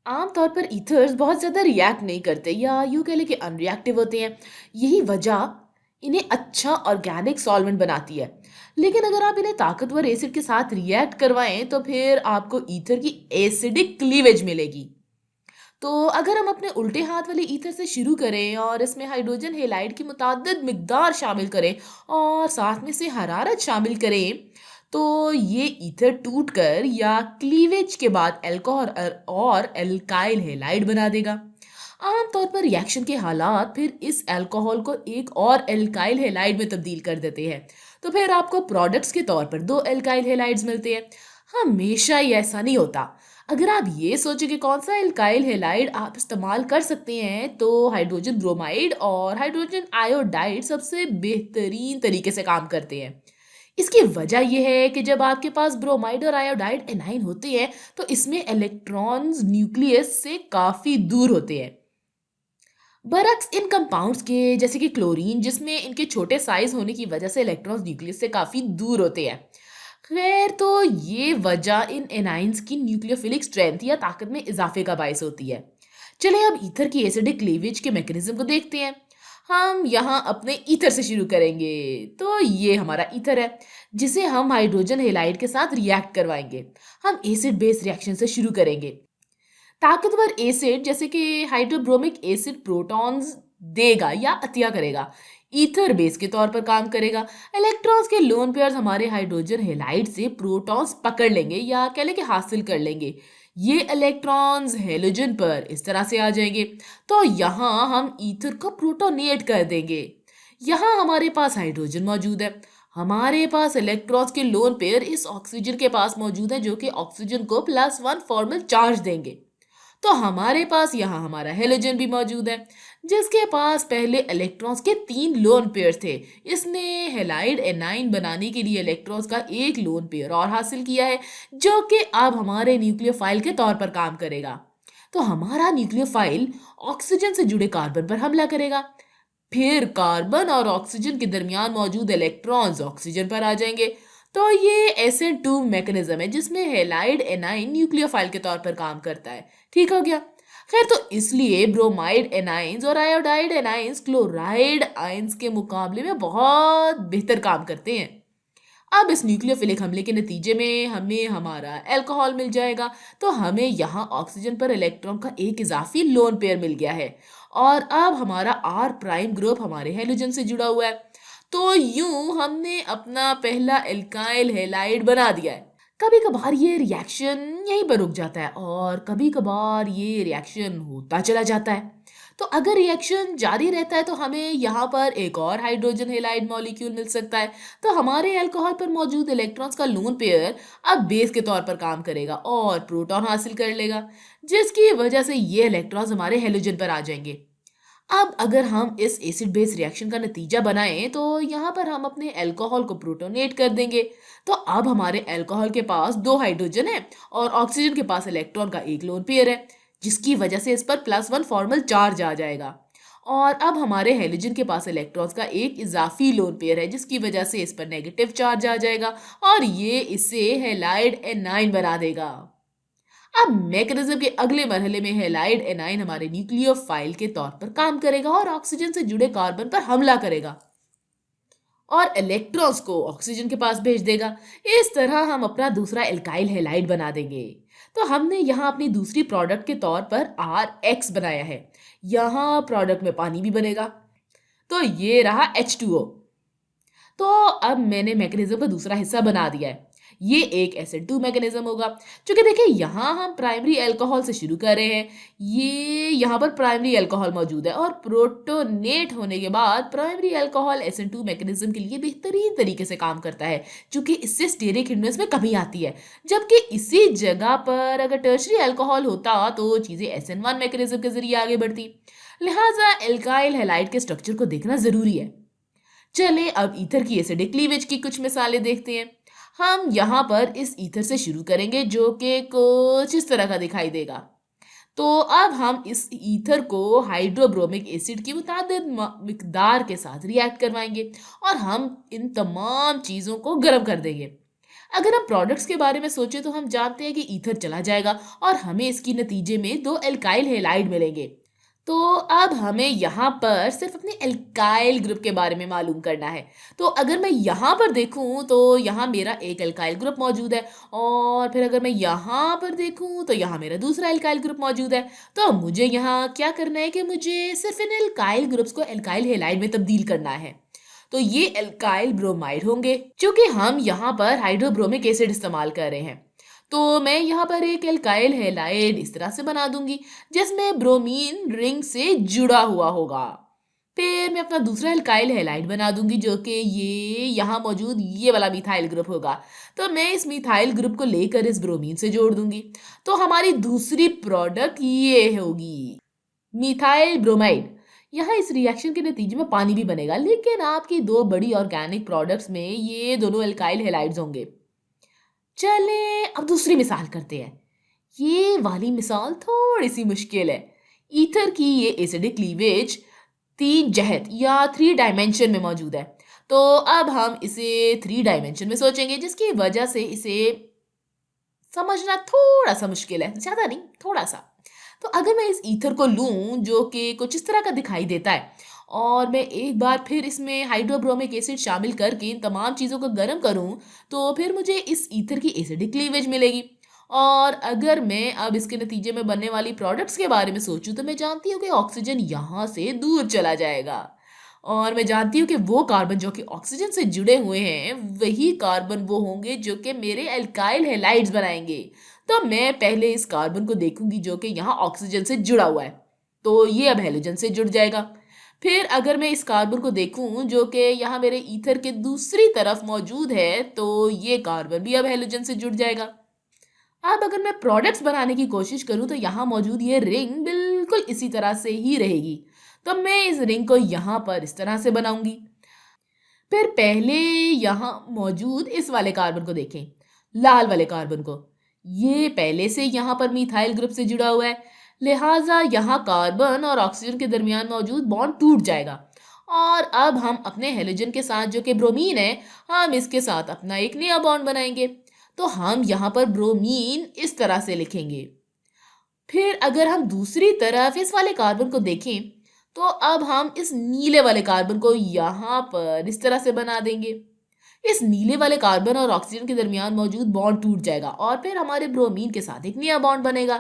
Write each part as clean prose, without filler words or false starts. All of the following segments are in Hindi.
आमतौर पर ईथर्स बहुत ज़्यादा रिएक्ट नहीं करते या यूँ कह लें कि अनरिएक्टिव होते हैं। यही वजह इन्हें अच्छा ऑर्गेनिक सॉल्वेंट बनाती है। लेकिन अगर आप इन्हें ताकतवर एसिड के साथ रिएक्ट करवाएं तो फिर आपको ईथर की एसिडिक क्लीवेज मिलेगी। तो अगर हम अपने उल्टे हाथ वाले ईथर से शुरू करें और इसमें हाइड्रोजन हेलाइड की मुतअद्दिद मिकदार शामिल करें और साथ में से हरारत शामिल करें, तो ये ईथर टूटकर या क्लीवेज के बाद अल्कोहल और एल्काइल हेलाइड बना देगा। आमतौर पर रिएक्शन के हालात फिर इस अल्कोहल को एक और एल्काइल हेलाइड में तब्दील कर देते हैं। तो फिर आपको प्रोडक्ट्स के तौर पर दो एल्काइल हेलाइड्स मिलते हैं। हमेशा ही ऐसा नहीं होता। अगर आप ये सोचें कि कौन सा एल्काइल हैलाइड आप इस्तेमाल कर सकते हैं, तो हाइड्रोजन ब्रोमाइड और हाइड्रोजन आयोडाइड सबसे बेहतरीन तरीके से काम करते हैं। इसकी वजह यह है कि जब आपके पास ब्रोमाइड और आयोडाइड एनाइन होते हैं, तो इसमें इलेक्ट्रॉन्स न्यूक्लियस से काफी दूर होते हैं। बरअक्स इन कंपाउंड्स के, जैसे कि क्लोरीन, जिसमें इनके छोटे साइज होने की वजह से इलेक्ट्रॉन्स न्यूक्लियस से काफी दूर होते हैं। खैर, तो ये वजह इन एनाइंस की न्यूक्लियोफिलिक स्ट्रेंथ या ताकत में इजाफे का बायस होती है। चलिए अब ईथर की एसिडिक क्लीवेज के मैकेनिज्म को देखते हैं। हम यहाँ अपने ईथर से शुरू करेंगे। तो ये हमारा ईथर है, जिसे हम हाइड्रोजन हेलाइड के साथ रिएक्ट करवाएंगे। हम एसिड बेस रिएक्शन से शुरू करेंगे। ताकतवर एसिड जैसे कि हाइड्रोब्रोमिक एसिड प्रोटॉन्स देगा या अतिया करेगा, ईथर बेस के तौर पर काम करेगा। इलेक्ट्रॉन्स के लोन पेयर्स हमारे हाइड्रोजन हेलाइड से प्रोटॉन्स पकड़ लेंगे या कह लें कि हासिल कर लेंगे। ये इलेक्ट्रॉन्स हेलोजन पर इस तरह से आ जाएंगे। तो यहाँ हम ईथर को प्रोटोनेट कर देंगे। यहाँ हमारे पास हाइड्रोजन मौजूद है। हमारे पास इलेक्ट्रॉन्स के लोन पेयर इस ऑक्सीजन के पास मौजूद है, जो कि ऑक्सीजन को +1 फॉर्मल चार्ज देंगे। तो हमारे पास यहाँ हमारा हेलोजन भी मौजूद है, जिसके पास पहले इलेक्ट्रॉन्स के 3 लोन पेयर थे। इसने हेलाइड एनाइन बनाने के लिए इलेक्ट्रॉन्स का एक लोन पेयर और हासिल किया है, जो कि अब हमारे न्यूक्लियोफाइल के तौर पर काम करेगा। तो हमारा न्यूक्लियोफाइल ऑक्सीजन से जुड़े कार्बन पर हमला करेगा। फिर कार्बन और ऑक्सीजन के दरमियान मौजूद इलेक्ट्रॉन्स ऑक्सीजन पर आ जाएंगे। तो ये SN2 मैकेनिज्म है, जिसमें हेलाइड एनाइन न्यूक्लियोफाइल के तौर पर काम करता है। ठीक हो गया। खैर, तो इसलिए ब्रोमाइड एनाइंस और आयोडाइड एनाइंस क्लोराइड आयंस के मुकाबले में बहुत बेहतर काम करते हैं। अब इस न्यूक्लियोफिलिक हमले के नतीजे में हमें हमारा अल्कोहल मिल जाएगा। तो हमें यहाँ ऑक्सीजन पर इलेक्ट्रॉन का एक इजाफी लोन पेयर मिल गया है और अब हमारा R प्राइम ग्रुप हमारे हेलोजन से जुड़ा हुआ है। तो यूं हमने अपना पहला एल्काइल हैलाइड बना दिया है। कभी कभार ये रिएक्शन यहीं पर रुक जाता है और कभी कभार ये रिएक्शन होता चला जाता है। तो अगर रिएक्शन जारी रहता है तो हमें यहाँ पर एक और हाइड्रोजन हेलाइड मॉलिक्यूल मिल सकता है। तो हमारे अल्कोहल पर मौजूद इलेक्ट्रॉन्स का लोन पेयर अब बेस के तौर पर काम करेगा और प्रोटॉन हासिल कर लेगा, जिसकी वजह से ये इलेक्ट्रॉन्स हमारे हेलोजन पर आ जाएंगे। अब अगर हम इस एसिड बेस रिएक्शन का नतीजा बनाएं, तो यहाँ पर हम अपने अल्कोहल को प्रोटोनेट कर देंगे। तो अब हमारे अल्कोहल के पास 2 हाइड्रोजन है और ऑक्सीजन के पास इलेक्ट्रॉन का एक लोन पेयर है, जिसकी वजह से इस पर +1 फॉर्मल चार्ज आ जाएगा। और अब हमारे हेलोजन के पास इलेक्ट्रॉन्स का एक इजाफी लोन पेयर है, जिसकी वजह से इस पर नेगेटिव चार्ज आ जाएगा और ये इसे हेलाइड एनाइन बना देगा। अब मैकेनिज्म के अगले मरहले में हेलाइड एनाइन हमारे न्यूक्लियोफाइल के तौर पर काम करेगा और ऑक्सीजन से जुड़े कार्बन पर हमला करेगा और इलेक्ट्रॉन्स को ऑक्सीजन के पास भेज देगा। इस तरह हम अपना दूसरा एल्काइल हैलाइड बना देंगे। तो हमने यहाँ अपनी दूसरी प्रोडक्ट के तौर पर RX बनाया है। यहाँ प्रोडक्ट में पानी भी बनेगा। तो ये रहा H2O। तो अब मैंने मैकेनिज्म का दूसरा हिस्सा बना दिया है। ये एक SN2 मैकेनिज्म होगा। क्योंकि देखिए, यहाँ हम प्राइमरी अल्कोहल से शुरू कर रहे हैं। ये यहाँ पर प्राइमरी अल्कोहल मौजूद है और प्रोटोनेट होने के बाद प्राइमरी अल्कोहल SN2 मैकेनिज्म के लिए बेहतरीन तरीके से काम करता है, क्योंकि इससे स्टेरिक हिंड्रेंस में कमी आती है। जबकि इसी जगह पर अगर टर्शरी अल्कोहल होता तो चीज़ें SN1 मैकेनिज्म के जरिए आगे बढ़ती। लिहाजा एल्काइल हैलाइड के स्ट्रक्चर को देखना जरूरी है। चले अब ईथर की एसिडिक क्लीवेज की कुछ मिसालें देखते हैं। हम यहाँ पर इस ईथर से शुरू करेंगे, जो कि कुछ इस तरह का दिखाई देगा। तो अब हम इस ईथर को हाइड्रोब्रोमिक एसिड की मुतादिद मिकदार के साथ रिएक्ट करवाएंगे और हम इन तमाम चीज़ों को गर्म कर देंगे। अगर हम प्रोडक्ट्स के बारे में सोचें तो हम जानते हैं कि ईथर चला जाएगा और हमें इसकी नतीजे में दो एल्काइल हैलाइड मिलेंगे। तो अब हमें यहाँ पर सिर्फ अपने एल्काइल ग्रुप के बारे में मालूम करना है। तो अगर मैं यहाँ पर देखूँ तो यहाँ मेरा एक एल्काइल ग्रुप मौजूद है, और फिर अगर मैं यहाँ पर देखूँ तो यहाँ मेरा दूसरा एल्काइल ग्रुप मौजूद है। तो मुझे यहाँ क्या करना है कि मुझे सिर्फ इन एल्काइल ग्रुप्स को एल्काइल हैलाइड में तब्दील करना है। तो ये एल्काइल ब्रोमाइड होंगे, क्योंकि हम यहाँ पर हाइड्रोब्रोमिक एसिड इस्तेमाल कर रहे हैं। तो मैं यहाँ पर एक एल्काइल हैलाइड इस तरह से बना दूंगी जिसमें ब्रोमीन रिंग से जुड़ा हुआ होगा। फिर मैं अपना दूसरा एल्काइल हैलाइड बना दूंगी जो कि ये यहाँ मौजूद ये वाला मिथाइल ग्रुप होगा। तो मैं इस मिथाइल ग्रुप को लेकर इस ब्रोमीन से जोड़ दूंगी। तो हमारी दूसरी प्रोडक्ट ये होगी मिथाइल ब्रोमाइड। यहाँ इस रिएक्शन के नतीजे में पानी भी बनेगा, लेकिन आपकी दो बड़ी ऑर्गेनिक प्रोडक्ट्स में ये दोनों एल्काइल हैलाइड्स होंगे। चलें अब दूसरी मिसाल करते हैं। ये वाली मिसाल थोड़ी सी मुश्किल है। ईथर की ये एसिडिक क्लीवेज तीन जहत या थ्री डायमेंशन में मौजूद है। तो अब हम इसे थ्री डायमेंशन में सोचेंगे, जिसकी वजह से इसे समझना थोड़ा सा मुश्किल है, ज्यादा नहीं, थोड़ा सा। तो अगर मैं इस ईथर को लूं जो कि कुछ इस तरह का दिखाई देता है, और मैं एक बार फिर इसमें हाइड्रोब्रोमिक एसिड शामिल करके इन तमाम चीज़ों को गर्म करूं, तो फिर मुझे इस ईथर की एसिडिक क्लीवेज मिलेगी। और अगर मैं अब इसके नतीजे में बनने वाली प्रोडक्ट्स के बारे में सोचूं तो मैं जानती हूँ कि ऑक्सीजन यहाँ से दूर चला जाएगा, और मैं जानती हूँ कि वो कार्बन जो कि ऑक्सीजन से जुड़े हुए हैं वही कार्बन वो होंगे जो कि मेरे एल्काइल हैलाइड्स बनाएंगे। तो मैं पहले इस कार्बन को देखूंगी जो कि यहाँ ऑक्सीजन से जुड़ा हुआ है, तो ये अब हेलोजन से जुड़ जाएगा। फिर अगर मैं इस कार्बन को देखूं जो कि यहाँ मेरे ईथर के दूसरी तरफ मौजूद है, तो ये कार्बन भी अब हेलोजन से जुड़ जाएगा। अब अगर मैं प्रोडक्ट्स बनाने की कोशिश करूं तो यहाँ मौजूद ये रिंग बिल्कुल इसी तरह से ही रहेगी। तो मैं इस रिंग को यहाँ पर इस तरह से बनाऊंगी। फिर पहले यहाँ मौजूद इस वाले कार्बन को देखें, लाल वाले कार्बन को। ये पहले से यहाँ पर मिथाइल ग्रुप से जुड़ा हुआ है, लिहाजा यहाँ कार्बन और ऑक्सीजन के दरमियान मौजूद बॉन्ड टूट जाएगा। और अब हम अपने हेलोजन के साथ जो कि ब्रोमीन है, हम इसके साथ अपना एक नया बॉन्ड बनाएंगे। तो हम यहाँ पर ब्रोमीन इस तरह से लिखेंगे। फिर अगर हम दूसरी तरफ इस वाले कार्बन को देखें तो अब हम इस नीले वाले कार्बन को यहाँ पर इस तरह से बना देंगे। इस नीले वाले कार्बन और ऑक्सीजन के दरमियान मौजूद बॉन्ड टूट जाएगा और फिर हमारे ब्रोमीन के साथ एक नया बॉन्ड बनेगा।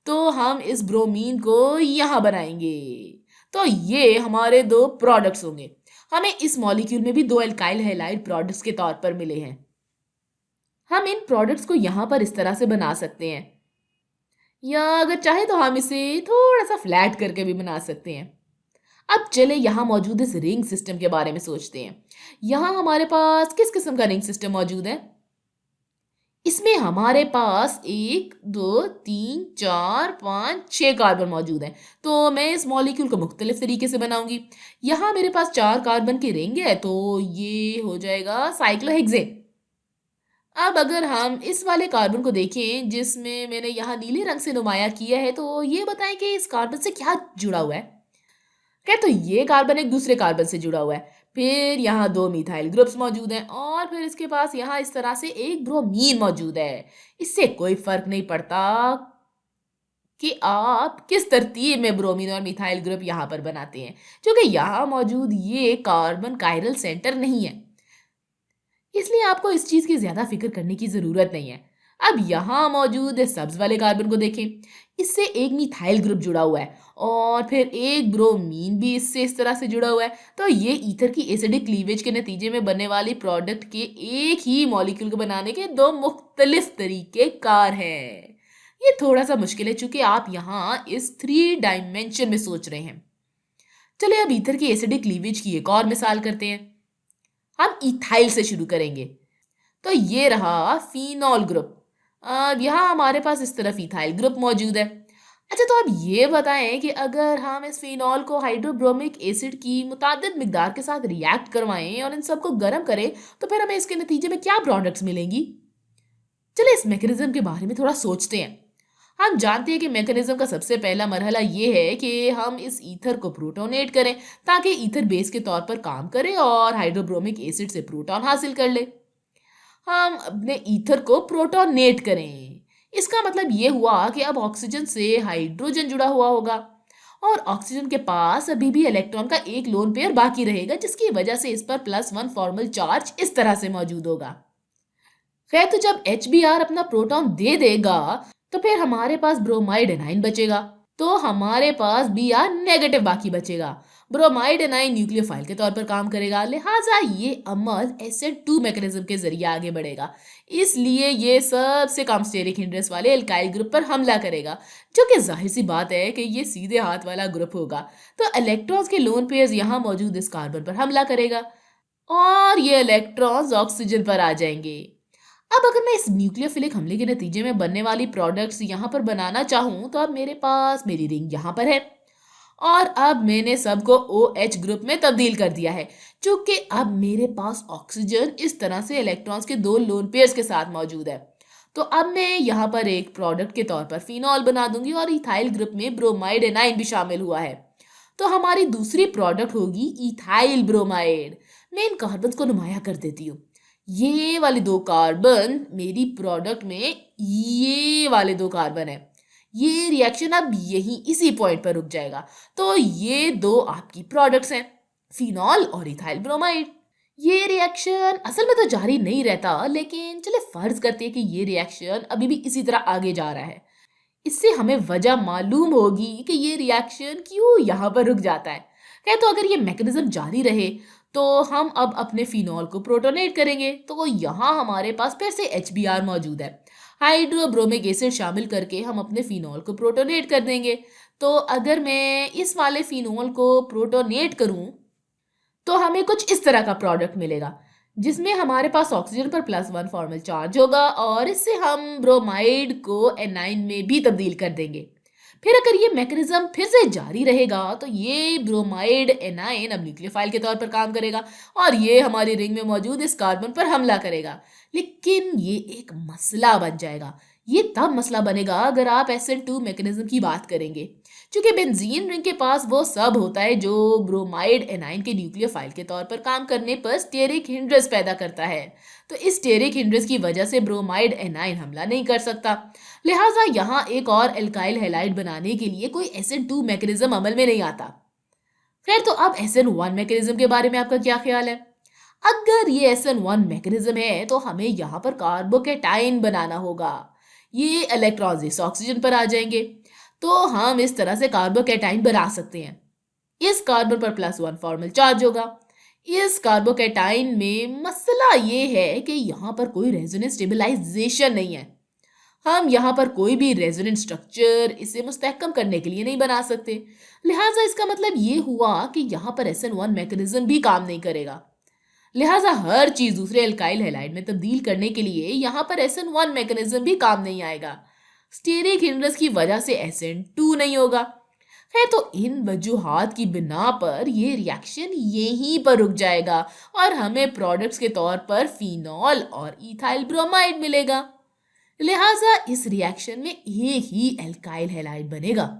तो हम इस ब्रोमीन को यहाँ बनाएंगे। तो ये हमारे दो प्रोडक्ट्स होंगे। हमें इस मॉलिक्यूल में भी दो एल्काइल हैलाइड प्रोडक्ट्स के तौर पर मिले हैं। हम इन प्रोडक्ट्स को यहाँ पर इस तरह से बना सकते हैं, या अगर चाहे तो हम इसे थोड़ा सा फ्लैट करके भी बना सकते हैं। अब चले यहाँ मौजूद इस रिंग सिस्टम के बारे में सोचते हैं। यहाँ हमारे पास किस किस्म का रिंग सिस्टम मौजूद है? इसमें हमारे पास 1 2 3 4 5 6 कार्बन मौजूद हैं। तो मैं इस मॉलिक्यूल को मुख्तलिफ तरीके से बनाऊंगी। यहाँ मेरे पास 4 कार्बन की रिंग है, तो ये हो जाएगा साइक्लोहेक्सेन। अब अगर हम इस वाले कार्बन को देखें जिसमें मैंने यहाँ नीले रंग से नुमाया किया है, तो ये बताएं कि इस कार्बन से क्या जुड़ा हुआ है। क्या तो ये कार्बन एक दूसरे कार्बन से जुड़ा हुआ है। फिर यहाँ दो मिथाइल ग्रुप्स मौजूद हैं और फिर इसके पास यहाँ इस तरह से एक ब्रोमीन मौजूद है। इससे कोई फर्क नहीं पड़ता कि आप किस तरतीब में ब्रोमीन और मिथाइल ग्रुप यहाँ पर बनाते हैं, क्योंकि यहाँ मौजूद ये कार्बन कायरल सेंटर नहीं है, इसलिए आपको इस चीज की ज्यादा फिक्र करने की जरूरत नहीं है। अब यहाँ मौजूद सब्ज वाले कार्बन को देखें, इससे एक मिथाइल ग्रुप जुड़ा हुआ है और फिर एक ब्रोमीन भी इससे इस तरह से जुड़ा हुआ है। तो ये ईथर की एसिडिक क्लीवेज के नतीजे में बनने वाली प्रोडक्ट के एक ही मॉलिक्यूल को बनाने के दो मुख्तलिफ तरीके कार हैं। ये थोड़ा सा मुश्किल है चूंकि आप यहाँ इस थ्री डायमेंशन में सोच रहे हैं। चलिए अब ईथर की एसिडिक क्लीवेज की एक और मिसाल करते हैं। हम इथाइल से शुरू करेंगे। तो ये रहा फिनॉल ग्रुप। अब यहाँ हमारे पास इस तरफ इथाइल ग्रुप मौजूद है। अच्छा, तो अब ये बताएं कि अगर हम इस फिनॉल को हाइड्रोब्रोमिक एसिड की मुतादिद मिकदार के साथ रिएक्ट करवाएं और इन सबको गर्म करें, तो फिर हमें इसके नतीजे में क्या प्रोडक्ट्स मिलेंगी? चलिए इस मैकेनिज्म के बारे में थोड़ा सोचते हैं। हम जानते हैं कि मैकेनिज्म का सबसे पहला मरहला ये है कि हम इस ईथर को प्रोटोनेट करें ताकि ईथर बेस के तौर पर काम करे और हाइड्रोब्रोमिक एसिड से प्रोटॉन हासिल कर ले। हम अपने ईथर को प्रोटोनेट करें। इसका मतलब ये हुआ कि अब ऑक्सीजन से हाइड्रोजन जुड़ा हुआ होगा और ऑक्सीजन के पास अभी भी इलेक्ट्रॉन का एक लोन पेयर बाकी रहेगा, जिसकी वजह से इस पर +1 फॉर्मल चार्ज इस तरह से मौजूद होगा। खैर, तो जब HBr अपना प्रोटॉन दे देगा तो फिर हमारे पास ब्रोमाइड एनाइन बचेगा, तो हमारे पास Br नेगेटिव बाकी बचेगा। ब्रोमाइड एनाइन न्यूक्लियोफाइल के तौर पर काम करेगा, लिहाजा ये अमल SN2 मैकेनिज्म के जरिए आगे बढ़ेगा। इसलिए ये सबसे कम स्टेरिक हिंड्रेंस वाले एल्काइल ग्रुप पर हमला करेगा, जो कि जाहिर सी बात है कि ये सीधे हाथ वाला ग्रुप होगा। तो इलेक्ट्रॉन्स के लोन पेयर्स यहाँ मौजूद इस कार्बन पर हमला करेगा और ये इलेक्ट्रॉन्स ऑक्सीजन पर आ जाएंगे। अब अगर मैं इस न्यूक्लियोफिलिक हमले के नतीजे में बनने वाली प्रोडक्ट्स यहाँ पर बनाना चाहूँ, तो अब मेरे पास मेरी रिंग यहाँ पर है और अब मैंने सबको OH ग्रुप में तब्दील कर दिया है, चूंकि अब मेरे पास ऑक्सीजन इस तरह से इलेक्ट्रॉन्स के दो लोन पेयर्स के साथ मौजूद है। तो अब मैं यहाँ पर एक प्रोडक्ट के तौर पर फिनॉल बना दूंगी और इथाइल ग्रुप में ब्रोमाइड एनाइन भी शामिल हुआ है। तो हमारी दूसरी प्रोडक्ट होगी इथाइल ब्रोमाइड। मैं इन कार्बन को नुमाया कर देती हूँ। ये वाले दो कार्बन मेरी प्रोडक्ट में ये वाले दो कार्बन है। ये रिएक्शन अब यहीं इसी पॉइंट पर रुक जाएगा। तो ये दो आपकी प्रोडक्ट्स हैं, फिनॉल और इथाइल ब्रोमाइड। ये रिएक्शन असल में तो जारी नहीं रहता, लेकिन चले फर्ज करते हैं कि ये रिएक्शन अभी भी इसी तरह आगे जा रहा है। इससे हमें वजह मालूम होगी कि ये रिएक्शन क्यों यहाँ पर रुक जाता है। कहे तो अगर ये मैकेनिज्म जारी रहे तो हम अब अपने फिनॉल को प्रोटोनेट करेंगे, तो यहाँ हमारे पास फिर से HBr मौजूद है। हाइड्रोब्रोमिक एसिड शामिल करके हम अपने फिनॉल को प्रोटोनेट कर देंगे। तो अगर मैं इस वाले फिनॉल को प्रोटोनेट करूं तो हमें कुछ इस तरह का प्रोडक्ट मिलेगा, जिसमें हमारे पास ऑक्सीजन पर +1 फॉर्मल चार्ज होगा और इससे हम ब्रोमाइड को एनाइन में भी तब्दील कर देंगे। फिर अगर ये मैकेनिज्म फिर से जारी रहेगा तो ये ब्रोमाइड एनाइन अब न्यूक्लियोफाइल के तौर पर काम करेगा और ये हमारी रिंग में मौजूद इस कार्बन पर हमला करेगा। लेकिन ये एक मसला बन जाएगा। ये तब मसला बनेगा अगर आप SN2 मैकेनिज्म की बात करेंगे, क्योंकि बेंजीन रिंग के पास वो सब होता है जो ब्रोमाइड एनाइन के न्यूक्लियोफाइल के तौर पर काम करने पर स्टेरिक हिंड्रेंस पैदा करता है। तो इस स्टेरिक हिंड्रेंस की वजह से ब्रोमाइड एनाइन हमला नहीं कर सकता, लिहाजा यहाँ एक और एल्काइल हैलाइड बनाने के लिए कोई SN2 मैकेनिज्म अमल में नहीं आता। खैर, तो अब SN1 मैकेनिज्म के बारे में आपका क्या ख्याल है? अगर ये SN1 मैकेनिज्म है तो हमें यहाँ पर कार्बोकेटाइन बनाना होगा। ये इलेक्ट्रॉन्स इस ऑक्सीजन पर आ जाएंगे, तो हम इस तरह से कार्बोकेटाइन बना सकते हैं। इस कार्बन पर +1 फॉर्मल चार्ज होगा। इस कार्बोकेटाइन में मसला ये है कि यहाँ पर कोई रेजोनेंस स्टेबलाइजेशन नहीं है। हम यहाँ पर कोई भी रेजोनेंस स्ट्रक्चर इसे मुस्तहकम करने के लिए नहीं बना सकते, लिहाजा इसका मतलब ये हुआ कि यहाँ पर SN1 मैकेनिज्म भी काम नहीं करेगा। लिहाजा हर चीज दूसरे एल्काइल हैलाइड में तब्दील करने के लिए यहाँ पर SN1 मैकेनिज्म भी काम नहीं आएगा। स्टेरिक हिंड्रेंस की वजह से SN2 नहीं होगा। है तो इन वजूहात की बिना पर ये रिएक्शन यहीं पर रुक जाएगा और हमें प्रोडक्ट्स के तौर पर फिनॉल और इथाइल ब्रोमाइड मिलेगा। लिहाजा इस रिएक्शन में एक ही एल्काइल हैलाइड बनेगा।